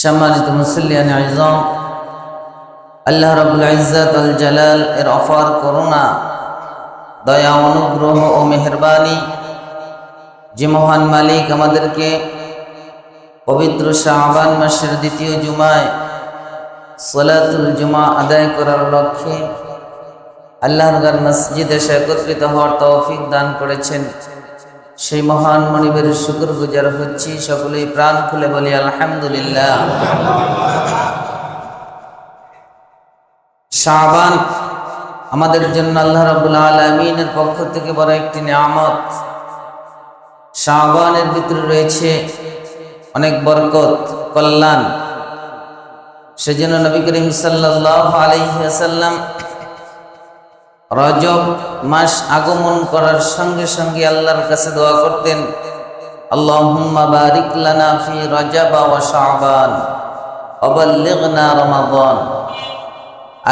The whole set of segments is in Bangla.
সম্মানিত মুসল্লিয়ান আযম, আল্লাহ রাব্বুল ইজ্জত আল জালাল এর অপার করুণা, দয়া, অনুগ্রহ ও মেহেরবানি যে মহান মালিক আমাদেরকে পবিত্র শাবান মাসের দ্বিতীয় জুমায় সালাতুল জুমা আদায় করার লক্ষ্যে আল্লাহর ঘর মসজিদে একত্রিত হওয়ার তৌফিক দান করেছেন, সেই মহান মনিবের শুকরগুজার হচ্ছি। সকলেই প্রাণ খুলে বলি আলহামদুলিল্লাহ। শাবান আমাদের জন্য আল্লাহ রাব্বুল আলামিনের পক্ষ থেকে বড় একটি নিয়ামত। শাবানের ভিতরে রয়েছে অনেক বরকত, কল্যাণ। সেজন্য নবী করিম সাল্লাল্লাহু আলাইহি ওয়াসাল্লাম রজব মাস আগমন করার সঙ্গে সঙ্গে আল্লাহর কাছে দোয়া করতেন, আল্লাহুম্মা বারিক লানা ফি রজব ওয়া শাবান ওয়া বাল্লিগনা রমাদান।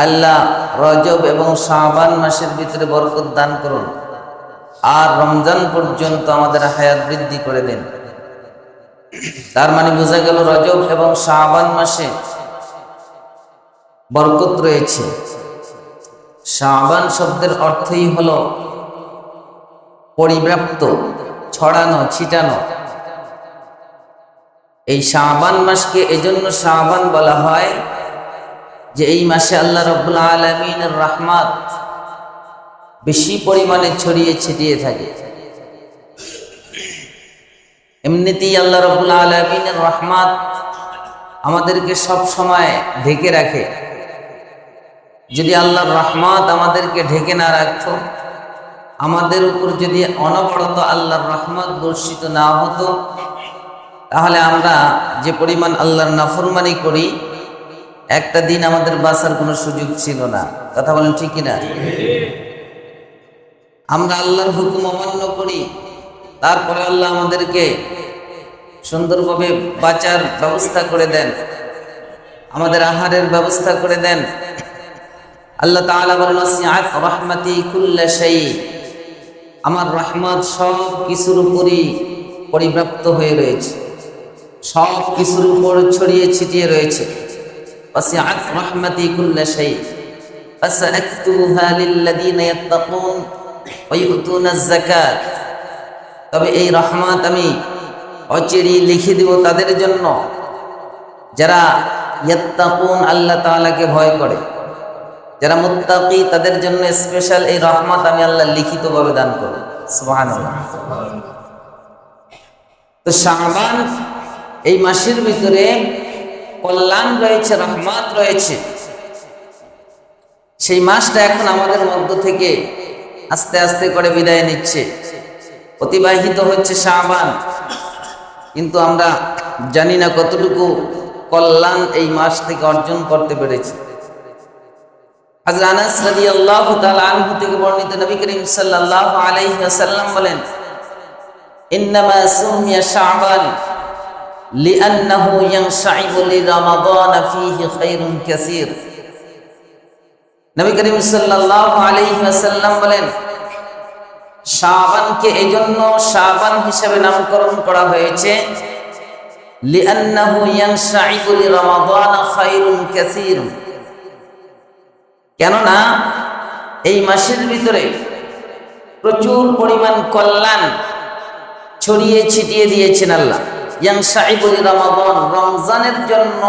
আল্লাহ রজব এবং শাবান মাসের ভিতরে বরকত দান করুন, আর রমজান পর্যন্ত আমাদের হায়াত বৃদ্ধি করে দেন। তার মানে বোঝা গেল রজব এবং শাবান মাসে বরকত রয়েছে। শাবান শব্দের অর্থই হলো পরিব্যাপ্ত, ছড়ানো, ছিটানো। এই শাবান মাসকে এজন্য শাবান বলা হয় যে এই মাসে আল্লাহ রাব্বুল আলামিনের রহমত বেশি পরিমাণে ছড়িয়ে ছিটিয়ে থাকে। এমনিতেই আল্লাহ রাব্বুল আলামিনের রহমত আমাদেরকে সব সময় ঢেকে রাখে। যদি আল্লাহর রহমত আমাদেরকে ঢেকে না রাখতো, আমাদের উপর যদি অনবরত আল্লাহর রহমত বর্ষিত না হতো, তাহলে আমরা যে পরিমাণ আল্লাহর নাফরমানি করি, একটা দিন আমাদের বাঁচার কোনো সুযোগ ছিল না। কথা বলেন ঠিক কিনা? আমরা আল্লাহর হুকুম অমান্য করি, তারপরে আল্লাহ আমাদেরকে সুন্দরভাবে বাঁচার ব্যবস্থা করে দেন, আমাদের আহারের ব্যবস্থা করে দেন। আল্লাহ তাআলা বলেন, ওয়াসিআত রাহমাতি কুল্লা শাই, আমার রহমত সব কিছুর উপরই পরিব্যাপ্ত হয়ে রয়েছে, সব কিছুর উপর ছড়িয়ে ছিটিয়ে রয়েছে। ওয়াসিআত রাহমাতি কুল্লা শাই ফাসাআকতুহা লিল্লাযিনা ইয়াত্তাকুন ওয়া ইউতুনাজ যাকাত। তবে এই রহমত আমি অচিরেই লিখে দেব তাদের জন্য যারা ইয়াত্তাকুন, আল্লাহ তাআলাকে ভয় করে, যারা মুত্তাকি, তাদের জন্য স্পেশাল এই রহমত আমি আল্লাহ লিখিতভাবে দান করব। সুবহানাল্লাহ। তো শাবান এই মাসের ভিতরে কল্যাণ রয়েছে, রহমত রয়েছে। সেই মাসটা এখন আমাদের মধ্য থেকে আস্তে আস্তে করে বিদায় নিচ্ছে, অতিবাহিত হচ্ছে শাবান, কিন্তু আমরা জানি না কতটুকু কল্যাণ এই মাস থেকে অর্জন করতে পেরেছি। হযরত আনাস রাদিয়াল্লাহু তাআলা আনহু থেকে বর্ণিত, নবী করিম সাল্লাল্লাহু আলাইহি ওয়াসাল্লাম বলেন, ইন্নামা সুমিয়া শাবান লিআন্নাহু ইয়ানশাইবু লিরমাদান ফীহি খায়রুন কাসীর। নবী করিম সাল্লাল্লাহু আলাইহি ওয়াসাল্লাম বলেন, শাবানকে এজন্য শাবান হিসেবে নামকরণ করা হয়েছে, লিআন্নাহু ইয়ানশাইবু লিরমাদান খায়রুন কাসীর। কেননা এই মাসের ভিতরে প্রচুর পরিমাণ কল্যাণ ছড়িয়ে ছিটিয়ে দিয়েছেন আল্লাহ। ইয়ানশাইবু লিরমাদান, রমজানের জন্য,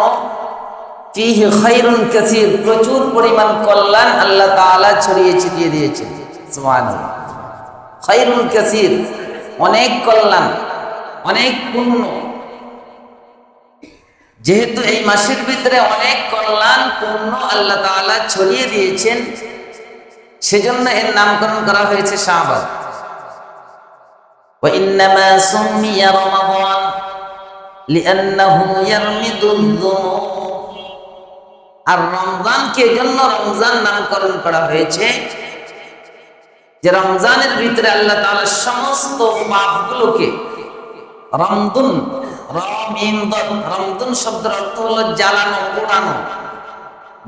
ফীহি খায়রুন কাসীর, প্রচুর পরিমাণ কল্যাণ আল্লাহ তাআলা ছড়িয়ে ছিটিয়ে দিয়েছেন। সুবহানাল্লাহ। খায়রুন কাসীর, অনেক কল্যাণ, অনেক পুণ্য। যেহেতু এই মাসের ভিতরে অনেক কল্যাণ, পুণ্য আল্লাহ তাআলা ছড়িয়ে দিয়েছেন, সেজন্য এর নামকরণ করা হয়েছে শাবান। ওয়া ইন্নামা সুমিয়া রমাদান লিআন্নাহু ইয়ারমিদুল যুনুব। আর রমজানকে এজন্য রমজান নামকরণ করা হয়েছে যে রমজানের ভিতরে আল্লাহ তাআলা সমস্ত পাপগুলোকে, রমদুন, রমদুন শব্দের অর্থ হলো জ্বালানো, পোড়ানো,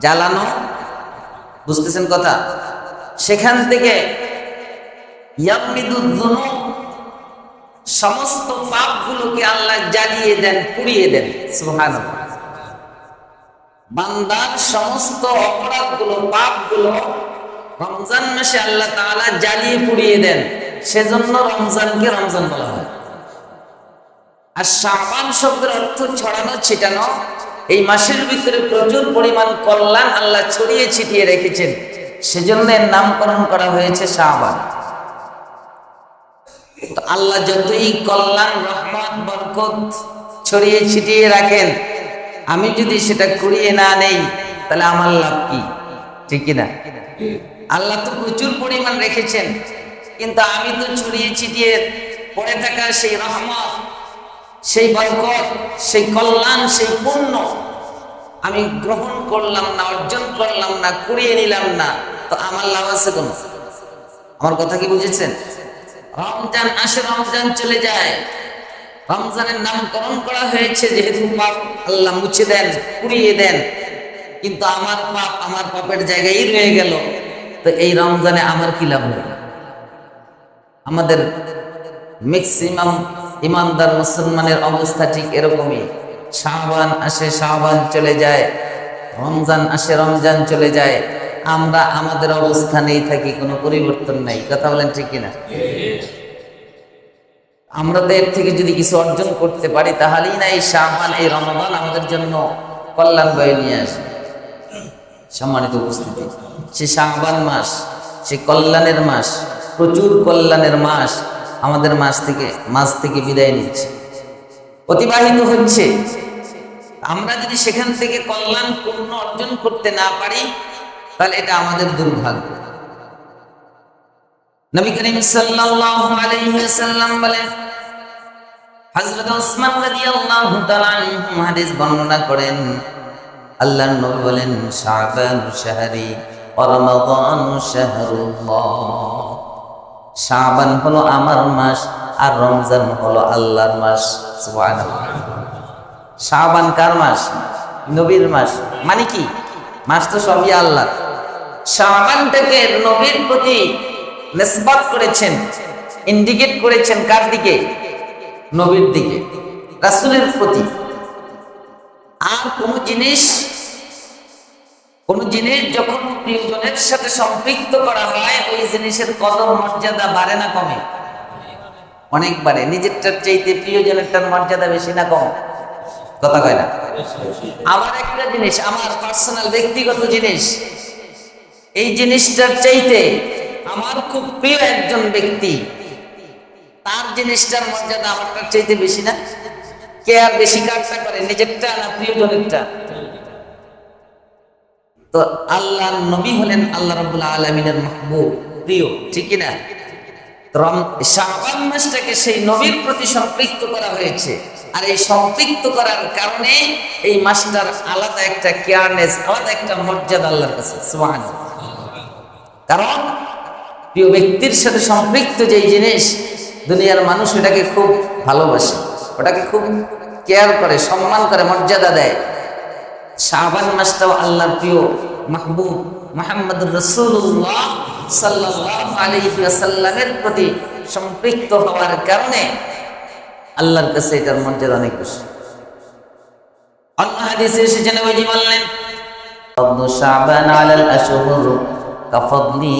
জ্বালানো, বুঝতেছেন কথা? সেখান থেকে ইয়ারমিদুল যুনুব, সমস্ত পাপগুলোকে আল্লাহ জ্বালিয়ে দেন, পুড়িয়ে দেন। সুবহানাল্লাহ। বান্দার সমস্ত অপরাধগুলো, পাপগুলো রমজান মাসে আল্লাহ তাআলা জ্বালিয়ে পুড়িয়ে দেন। সেজন্য রমজানকে রমজান বলা হয়। আর শাবান শব্দের অর্থ ছড়ানো ছিটানো। এই মাসের ভিতরে প্রচুর পরিমাণ কল্যাণ আল্লাহ ছড়িয়ে ছিটিয়ে রেখেছেন, সেজন্য এর নামকরণ করা হয়েছে শাবান। তো আল্লাহ যতই কল্যাণ, রহমত, বরকত ছড়িয়ে ছিটিয়ে রাখেন, আমি যদি সেটা কুড়িয়ে না নেই তাহলে আমার লাভ কি? ঠিক কিনা? আল্লাহ তো প্রচুর পরিমাণ রেখেছেন, কিন্তু আমি তো ছড়িয়ে ছিটিয়ে পড়ে থাকা সেই রহমত, সেই বরকত, সেই কল্যাণ, সেই পুণ্য আমি গ্রহণ করলাম না, অর্জন করলাম না, কুড়িয়ে নিলাম না, তো আমার লাভ আছে কোন? আমার কথা কি বুঝেছেন? রমজান আসে, রমজান চলে যায়। রমজানের নামকরণ করা হয়েছে যেহেতু পাপ আল্লাহ মুছে দেন, কুড়িয়ে দেন, কিন্তু আমার পাপ আমার পাপের জায়গায় রয়ে গেল। তো এই রমজানে আমার কি লাভ হলো? আমাদের ম্যাক্সিমাম ইমানদার মুসলমানের অবস্থা ঠিক এরকমই। শাবান আসে, শাবান চলে যায়, রমজান আসে, রমজান চলে যায়, আমরা আমাদের অবস্থানেই থাকি, কোনো পরিবর্তন নাই। কথা বলেন ঠিক কিনা? আমরা তো এর থেকে যদি কিছু অর্জন করতে পারি তাহলেই না এই শাবান, এই রমজান আমাদের জন্য কল্যাণ বয়ে নিয়ে আসবে। সম্মানিত উপস্থিতি, সে শাবান মাস, সে কল্যাণের মাস, প্রচুর কল্যাণের মাস আমাদের মাস থেকে বিদায় নিচ্ছে, অতিবাহিত হচ্ছে। আমরা যদি সেখান থেকে কল্যাণ পূর্ণ অর্জন করতে না পারি তাহলে এটা আমাদের দুর্ভাগ্য। নবী করিম সাল্লাল্লাহু আলাইহি ওয়াসাল্লাম বলেন, হযরত ওসমান রাদিয়াল্লাহু তাআলা আনহু হাদিস বর্ণনা করেন, আল্লাহর নবী বলেন, শাবান শাহরি ওয়া রমাদান শাহরুল্লাহ। শাবান হলো আমার মাস আর রমজান হলো আল্লাহর মাস। সুবহানাল্লাহ। শাবান কার মাস? নবীর মাস। মানে কি? মাস তো সবই আল্লাহর। শাবানটাকে নবীর প্রতি নিসবত করেছেন, ইন্ডিকেট করেছেন কার দিকে? নবীর দিকে, রাসূলের প্রতি। আর কোন জিনিস যখন প্রিয়জনের সাথে সম্পৃক্ত করা হয়, ওই জিনিসের কদর মর্যাদা বাড়ে না কমে? অনেক বাড়ে। নিজেরটার চাইতে প্রিয়জনেরটার মর্যাদা বেশি না কম? কথা কয় না? আমার একটা জিনিস, আমার পার্সোনাল ব্যক্তিগত জিনিস, এই জিনিসটার চাইতে আমার খুব প্রিয় একজন ব্যক্তি, তার জিনিসটার মর্যাদা আমারটার চাইতে বেশি না? কে আর বেশি কাজটা করে, নিজেরটা না প্রিয়জনেরটা? তো আল্লাহর নবী হলেন আল্লাহ রাব্বুল আলামিনের মাহবুব, প্রিয়, ঠিক না? শাবান মাসটাকে সেই নবীর প্রতি সম্পৃক্ত করা হয়েছে। আর এই সম্পৃক্ত করার কারণে এই মাসটার আলাদা একটা কেয়ারনেস, আলাদা একটা মর্যাদা আল্লাহর কাছে। সুবহানাল্লাহ। কারণ প্রিয় ব্যক্তির সাথে সম্পৃক্ত যেই জিনিস, দুনিয়ার মানুষ এটাকে খুব ভালোবাসে, ওটাকে খুব কেয়ার করে, সম্মান করে, মর্যাদা দেয়। শাবান মাসটাও আল্লাহর প্রিয় মাহবুব মুহাম্মদুর রাসূলুল্লাহ সাল্লাল্লাহু আলাইহি ওয়াসাল্লামের প্রতি সম্পৃক্ত হওয়ার কারণে আল্লাহর কাছে এটার মর্যাদা অনেক বেশি। অন্য হাদিসে এসেছে, নবীজি বললেন, ফাদলু শাবান আলাল আশহুর কাফদলি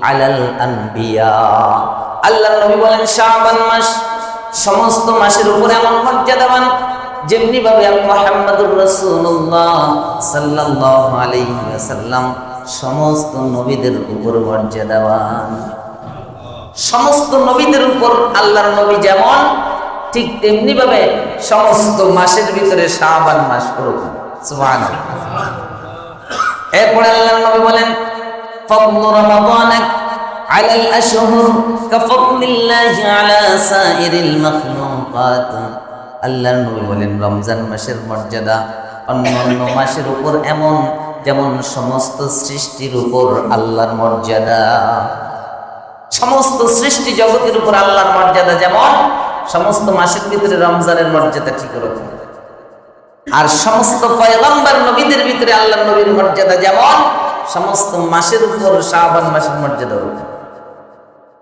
আলাল আনবিয়া। আল্লাহর নবী বলেন, শাবান মাস সমস্ত মাসের উপরে এমন মর্যাদাবান, যেমনি ভাবে আমি মুহাম্মদুর রাসূলুল্লাহ সাল্লাল্লাহু আলাইহি ওয়াসাল্লাম সমস্ত নবীদের উপর মর্যাদাবান। সমস্ত নবীদের উপর আল্লাহর নবী যেমন, ঠিক তেমনি ভাবে সমস্ত মাসের ভিতরে শাবান মাস ওরকম। সুবহানাল্লাহ। এরপরে আল্লাহর নবী বলেন, ফাদলু রমাদান আলাল আশহুর কাফদলিল্লাহি আলা সাইরিল মাখলুকাত। আল্লাহর নবী বলেন, রমজান মাসের মর্যাদা অন্যান্য মাসের উপর এমন যেমন সমস্ত সৃষ্টির উপর আল্লাহর মর্যাদা। সমস্ত সৃষ্টি জগতের উপর আল্লাহর মর্যাদা যেমন, সমস্ত মাসের ভিতরে রমজানের মর্যাদা ঠিক ওরকম। আর সমস্ত পয়গম্বর নবীদের ভিতরে আল্লাহর নবীর মর্যাদা যেমন, সমস্ত মাসের উপর শাবান মাসের মর্যাদা ওরকম।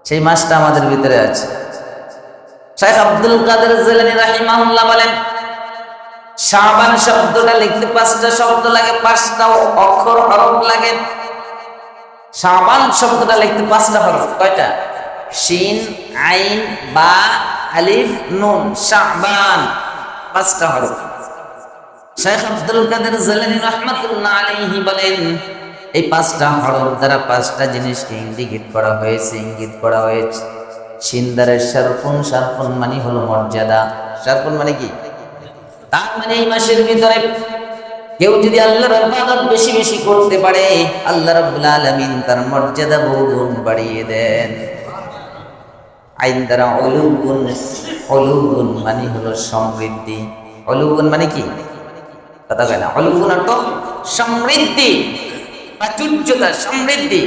সেই মাসটা আমাদের ভিতরে আছে। শাইখ আব্দুল কাদের জিলানী রাহিমাহুল্লাহ বলেন, শাবান শব্দটা লিখতে 5টা শব্দ লাগে, 5টা অক্ষর হরফ লাগে। শাবান শব্দটা লিখতে 5টা হরফ। কয়টা? শিন, আইন, বা, আলিফ, নুন। শাবান 5টা হরফ। শেখ আব্দুল কাদের জিলানী রাহমাতুল্লাহ আলাইহি বলেন, এই 5টা হরফ দ্বারা 5টা জিনিসকে ইঙ্গিত করা হয়েছে। শিন দ্বারা শারফুন, শারফুন মানে হলো মর্যাদা। শারফুন মানে কি? তার মানে এই মাসের ভিতরে কেউ যদি আল্লাহর ইবাদত বেশি বেশি করতে পারে, আল্লাহ রাব্বুল আলামিন তার মর্যাদা বহুগুণ বাড়িয়ে দেন। আইন দ্বারা উলুগুন মানে হলো সমৃদ্ধি। উলুগুন মানে কি? কথা কয় না। উলুগুন অর্থ সমৃদ্ধি, প্রাচুর্যতা, সমৃদ্ধি।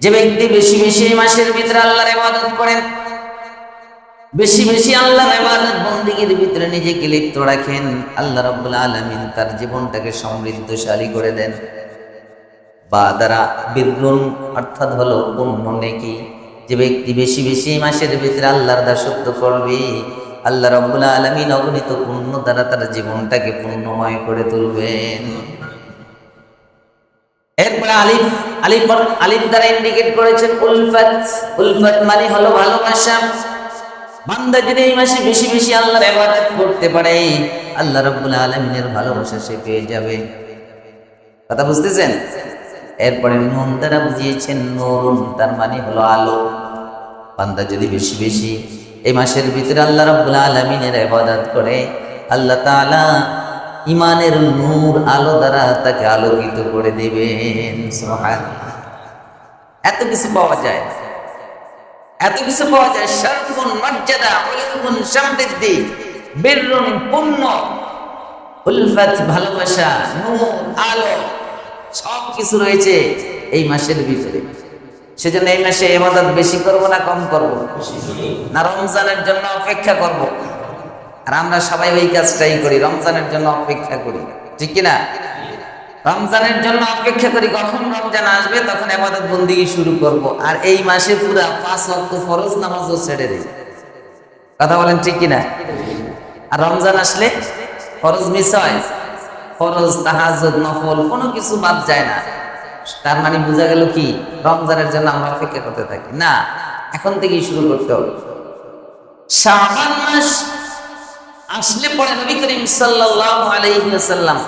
যে ব্যক্তি বেশি বেশি এই মাসের ভিতরে আল্লাহর ইবাদত করেন, বেশি বেশি আল্লাহর ইবাদত বন্দেগীর ভিতরে নিজেকে লিপ্ত রাখেন, আল্লাহ রাব্বুল আলামিন তার জীবনটাকে সমৃদ্ধশালী করে দেন। বা দ্বারা বিরুন অর্থাৎ হলো পূর্ণ নেকি। যে ব্যক্তি বেশি বেশি এই মাসের ভিতরে আল্লাহর দাসত্ব করবে, আল্লাহ রাব্বুল আলামিন অগণিত পুণ্য দ্বারা তার জীবনটাকে পূর্ণময় করে তুলবেন। এরপরে আলিফ দ্বারা ইন্ডিকেট করেছেন উলফাত। উলফাত মানে হলো ভালোবাসা। বান্দা যদি এই মাসে বেশি বেশি আল্লাহর ইবাদত করতে পারে, আল্লাহ রাব্বুল আলামিনের ভালোবাসা সে পেয়ে যাবে। কথা বুঝতেছেন? এরপরে নুন দ্বারা বুঝিয়েছেন নূরুন, তার মানে হলো আলো। বান্দা যদি বেশি বেশি এই মাসের ভিতরে আল্লাহ রাব্বুল আলামিনের ইবাদত করে, আল্লাহ তাআলা ঈমানের নূর আলো দ্বারা তাকে আলোকিত করে দিবেন। সুবহানাল্লাহ। এত কিছু পাওয়া যায়, এত কিছু পাওয়া যায়। শারফুন মর্যাদা, উলুগুন সমৃদ্ধি, বিররুন পুণ্য, উলফাত ভালোবাসা, নূর আলো, সব কিছু রয়েছে এই মাসের ভিতরে। সেজন্য এই মাসে ইবাদত বেশি করব না কম করব? না রমজানের জন্য অপেক্ষা করব? আর আমরা সবাই ওই কাজটাই করি, রমজানের জন্য অপেক্ষা করি, ঠিক কিনা? রমজানের জন্য অপেক্ষা করি, কখন রমজান আসবে তখন ইবাদত বন্দেগী শুরু করব। আর এই মাসে পুরা 5 ওয়াক্ত ফরজ নামাজও ছেড়ে দিই। কথা বলেন ঠিক কিনা? আর রমজান আসলে ফরজ মিস হয়, ফরজ, তাহাজ্জুদ, নফল কোনো কিছু বাদ যায় না। তার মানে বোঝা গেল কি রমজানের জন্য আমরা অপেক্ষা করতে থাকি না, এখন থেকেই শুরু করতে হবে। শাবান মাস আসলে পরে নবী করিম সাল্লাল্লাহু আলাইহি ওয়াসাল্লাম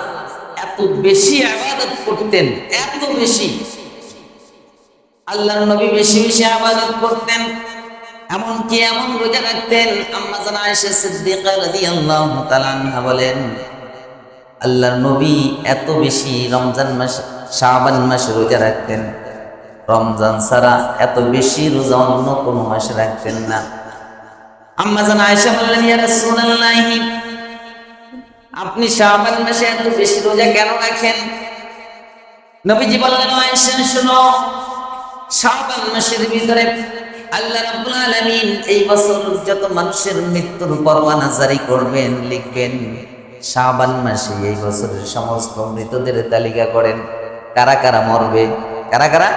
এত বেশি ইবাদত করতেন, এত বেশি আল্লাহর নবী বেশি বেশি ইবাদত করতেন। এমনকি এমন রোজা রাখতেন, আম্মা জান আয়েশা সিদ্দিকা রাদিয়াল্লাহু তাআলা আনহা বলেন, আল্লাহর নবী এত বেশি রমজান মাস, শাবান মাসে রোজা রাখতেন, রমজান ছাড়া এত বেশি রোজা অন্য কোনো মাসে রাখতেন না। আম্মা জান আয়েশা বললেন, ইয়া রাসূলুল্লাহ, আপনি শাবান মাসে এত বেশি রোজা কেন রাখেন? নবীজি বললেন, আয়েশা শুনো, শাবান মাসের ভিতরে আল্লাহ রাব্বুল আলামিন এই বছর যত মানুষের মৃত্যুর পরওয়ানা জারি করবেন, লিখবেন, শাবান মাসে এই বছরের সমস্ত মৃতদের তালিকা করেন, কারা কারা মরবে, কারা কারা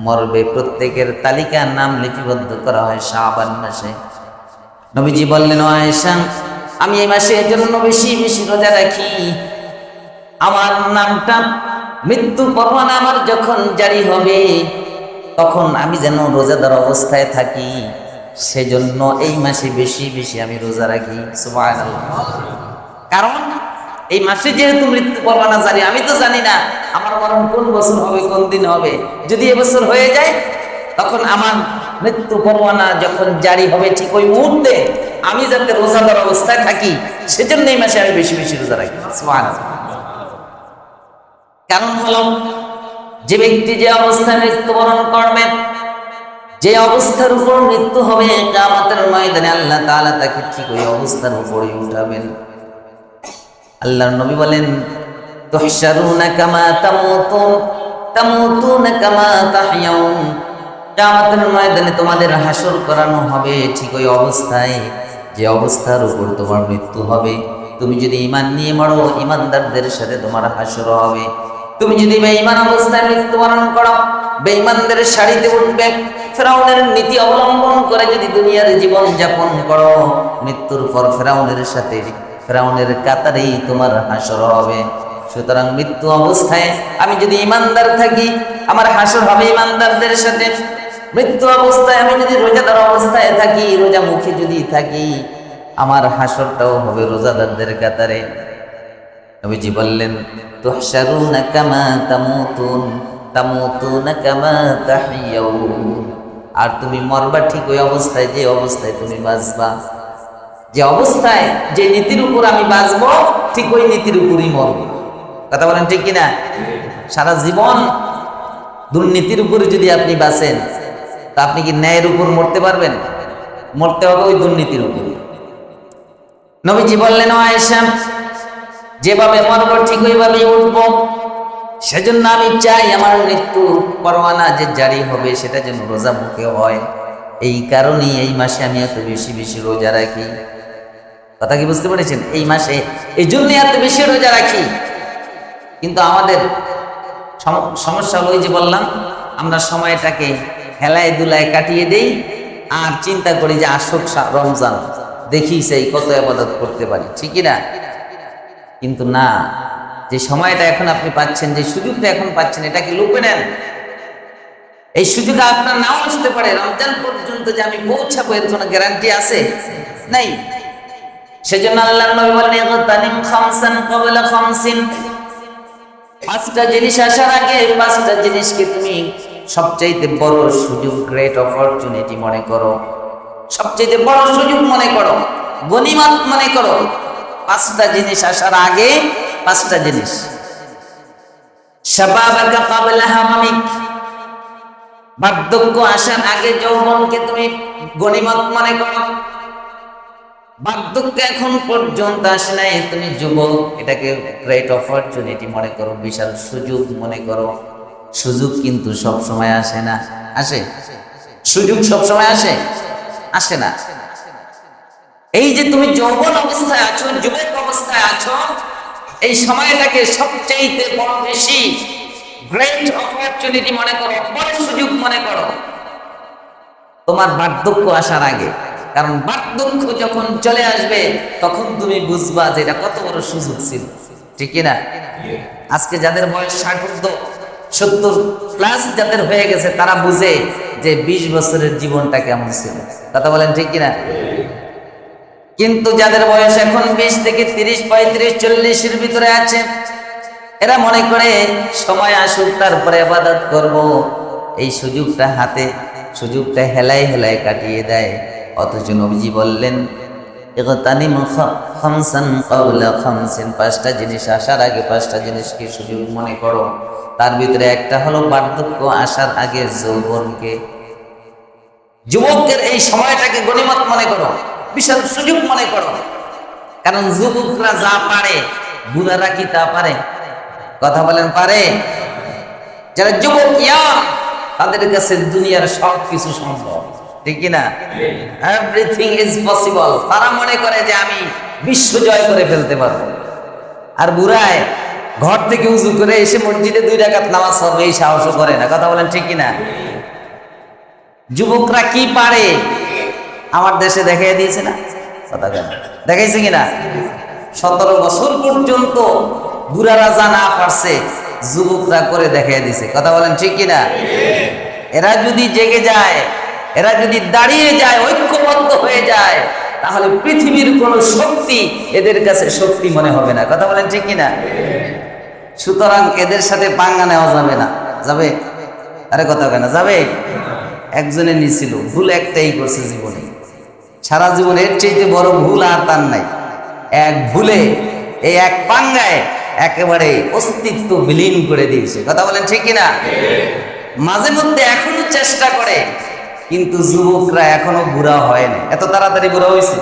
মরবে, প্রত্যেকের তালিকার নাম লিপিবদ্ধ করা হয় শাবান মাসে। নবীজি বললেন, আয়েশা, আমি এই মাসে এর জন্য বেশি বেশি রোজা রাখি, আমার নামটা মৃত্যু পরওয়ানা আমার যখন জারি হবে তখন আমি যেন রোজাদার অবস্থায় থাকি, সেজন্য এই মাসে বেশি বেশি আমি রোজা রাখি। সুবহানাল্লাহ। কারণ এই মাসে যেহেতু মৃত্যু পরওয়ানা জারি, আমি তো জানি না আমার মরণ কোন বছর হবে, কোন দিন হবে। যদি এবছর হয়ে যায় তখন আমার মৃত্যু পরওয়ানা যখন জারি হবে ঠিক ওই মুহূর্তে আমি যাতে রোজাদার অবস্থায় থাকি, সেজন্য এই মাসে আমি বেশি বেশি রোজা রাখি। সুবহানাল্লাহ। কারণ হলো, যে ব্যক্তি যে অবস্থায় মৃত্যুবরণ করবেন, যে অবস্থার উপর মৃত্যু হবে, কিয়ামতের ময়দানে আল্লাহ তাআলা তাকে ঠিক ওই অবস্থার উপরেই উঠাবেন। আল্লাহর নবী বলেন, তুহশারুনা কামা তামুতুন তামুতুনা কামা তাহইয়াউন, কিয়ামতের ময়দানে তোমাদের হাসর করানো হবে ঠিক ওই অবস্থায় যে অবস্থার উপর তোমার মৃত্যু হবে। তুমি যদি ঈমান নিয়ে মরো, ঈমানদারদের সাথে তোমার হাসর হবে। তুমি যদি বেঈমান অবস্থায় মৃত্যুবরণ করো, বেঈমানদের সারিতে উঠবে। ফেরাউনের নীতি অবলম্বন করে যদি দুনিয়ার জীবন যাপন করো, মৃত্যুর পর ফেরাউনের সাথে ফিরআউনের কাতারেই তোমার হাসর হবে। সুতরাং মৃত্যু অবস্থায় আমি যদি ইমানদার থাকি, আমার হাসর হবে ইমানদারদের সাথে। মৃত্যু অবস্থায় আমি যদি রোজাদার অবস্থায় থাকি, রোজা মুখে যদি থাকি, আমার হাসরটাও হবে রোজাদারদের কাতারে। নবীজি বললেন, তুহশারুনা কামা তামুতুন তামুতুনা কামা তাহিয়াউন। আর তুমি মরবা ঠিক ওই অবস্থায়, যে অবস্থায় তুমি বাঁচবা। যে অবস্থায়, যে নীতির উপর আমি বাঁচবো, ঠিক ওই নীতির উপরই মরব। কথা বলেন ঠিক কিনা? সারা জীবন দুর্নীতির উপরে যদি আপনি বাঁচেন, তা আপনি কি ন্যায়ের উপর মরতে পারবেন? মরতে হবে ওই দুর্নীতির উপর। নবীজি বললেন, ও আয়েশা, যেভাবে মরব ঠিক ওইভাবেই উঠবো। সেজন্য আমি চাই আমার মৃত্যু পরোয়ানা যে জারি হবে সেটা যেন রোজা মুখে হয়। এই কারণেই এই মাসে আমি এত বেশি বেশি রোজা রাখি। কথা কি বুঝতে পেরেছেন? এই মাসে এই জন্য এত বেশি রোজা রাখি। কিন্তু আমাদের সমস্যা হলো, ওই যে বললাম, আমরা সময়টাকে হেলায় দুলায় কাটিয়ে দেই আর চিন্তা করি যে আসুক রমজান, দেখি সেই কত ইবাদত করতে পারি, ঠিকই না? কিন্তু না, যে সময়টা এখন আপনি পাচ্ছেন, যে সুযোগটা এখন পাচ্ছেন, এটাকে লুপে নেন। এই সুযোগ আপনার নাও আসতে পারে। রমজান পর্যন্ত যে আমি পৌঁছাবো এর কোনো গ্যারান্টি আছে? নাই। সেজন্য আল্লাহর নবী বলেন, ইগতানিম খামসান ক্বাবলা খামসিন। পাঁচটা জিনিস আসার আগে পাঁচটা জিনিসকে তুমি সবচাইতে বড় সুযোগ, গ্রেট অপরচুনিটি মনে করো, সবচাইতে বড় সুযোগ মনে করো, গনিমত মনে করো। পাঁচটা জিনিস আসার আগে পাঁচটা জিনিস। শাবাবাকা ক্বাবলা হারামিক। বার্ধক্য আসার আগে যৌবনকে তুমি গনিমত মনে করো। বার্ধক্য এখন পর্যন্ত আসে নাই, তুমি যুবক, এটাকে গ্রেট অপরচুনিটি মনে করো, বিশাল সুযোগ মনে করো। সুযোগ কিন্তু সব সময় আসে না। আসে? সুযোগ সব সময় আসে? আসে না। এই যে তুমি যৌবন অবস্থায় আছো, যুবক অবস্থায় আছো, এই সময়টাকে সবচেয়ে বড় বেশি গ্রেট অপরচুনিটি মনে করো, বড় সুযোগ মনে করো তোমার বার্ধক্য আসার আগে। কারণ বার্ধক্য যখন চলে আসবে তখন তুমি বুঝবা যে এটা কত বড় সুযোগ ছিল, ঠিক না? আজকে যাদের বয়স 60, 70 প্লাস যাদের হয়ে গেছে, তারা বুঝে যে 20 বছরের জীবনটা কেমন ছিল। কথা বলেন ঠিক কিনা? কিন্তু যাদের বয়স এখন 20 থেকে 30, 35, 40-এর ভিতরে আছে, এরা মনে করে সময় আসুক তারপরে ইবাদত করব। এই সুযোগটা হাতে, সুযোগটা হেলায় হেলায় কাটিয়ে দেয়। অথচ নবীজি বললেন, ইগতানিম খামসান ক্বাবলা খামসিন। পাঁচটা জিনিস আসার আগে পাঁচটা জিনিসকে সুযোগ মনে করো। তার ভিতরে একটা হলো বার্ধক্য আসার আগে যৌবনকে। যুবকের এই সময়টাকে গনিমত মনে করো, বিশাল সুযোগ মনে করো। কারণ যুবকরা যা পারে, বুড়ারা কি তা পারে? কথা বলেন, পারে? যারা যুবক ইয়াং, তাদের কাছে দুনিয়ার সব কিছু সম্ভব, ঠিক না? Everything is possible. তারা মনে করে যে আমি বিশ্ব জয় করে ফেলতে পারবো। আর বুড়ায় ঘর থেকে উজু করে এসে মসজিদে 2 রাকাত নামাজ পড়বে, এই সাহসও করে না। কথা বলেন ঠিক কিনা? যুবকরা কি পারে আমার দেশে দেখাই দিয়েছে না? কথা কেন দেখাইছে কিনা? 17 বছর পর্যন্ত বুড়ারা যা না পারছে যুবকরা করে দেখাই দিছে। কথা বলেন ঠিক কিনা? এরা যদি জেগে যায়, এরা যদি দাঁড়িয়ে যায়, ঐক্যবদ্ধ হয়ে যায়, তাহলে পৃথিবীর কোন শক্তি এদের কাছে শক্তি মনে হবে না। কথা বলেন ঠিক কিনা? সুতরাং এদের সাথে পাঙ্গা নেওয়া যাবে না। যাবে? আরে কথা কেন যাবে? একজনে নিছিল, ভুল একটাই করছে জীবনে, সারা জীবনের চাইতে বড় ভুল আর তার নাই। এক ভুলে, এই এক পাঙ্গায় একেবারে অস্তিত্ব বিলীন করে দিয়েছে। কথা বলেন ঠিক কিনা? মাঝে মধ্যে এখনো চেষ্টা করে, কিন্তু যুবকরা এখনো বুড়া হয় না। এত তাড়াতাড়ি বুড়া হয়েছে?